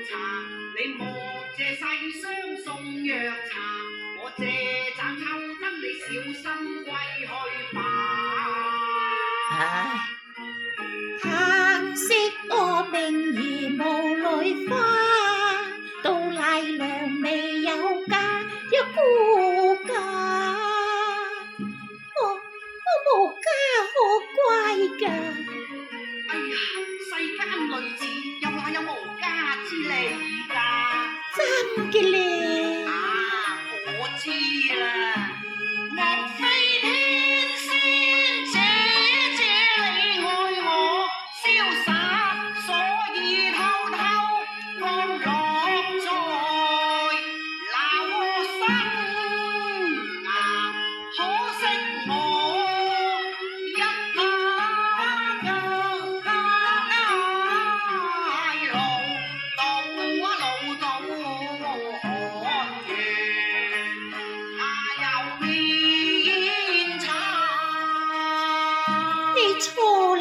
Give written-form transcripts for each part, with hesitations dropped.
茶，你莫借世相送藥茶，我借盞抽燈，你小心歸去吧。唉，嘆息我命兒無淚花，到麗娘未有嫁，一孤家。我無家可歸㗎。哎呀，世間女子又哪有無家之理㗎？真嘅咧。啊，我知啦，莫非天仙姐姐你愛我瀟灑，所以偷偷降落在那窩心啊！可惜我一把挨路路到寒月，哪有面茶？你錯啦。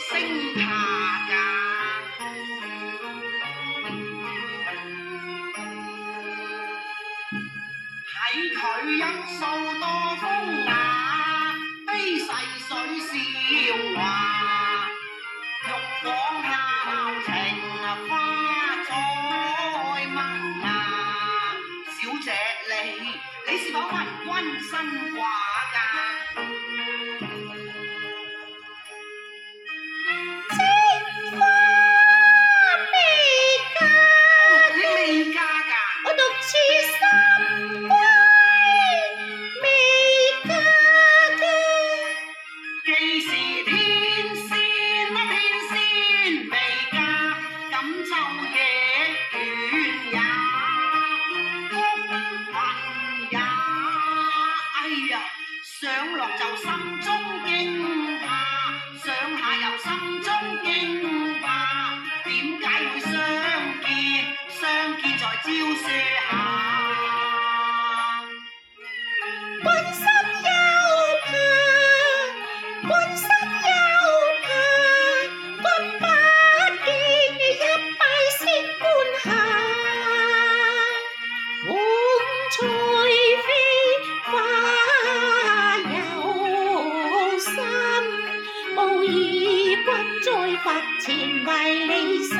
升下㗎，睇佢一數多風雅，非細水笑話，玉皇孝情花再萌芽。小姐你是否為君身掛㗎？上落就心中驚怕，上下又心中驚怕，點解會相見在朝書下？君心又怕，君心又怕，君不見一拜先觀下，風吹飛花有心，無疑君在佛前為你灑。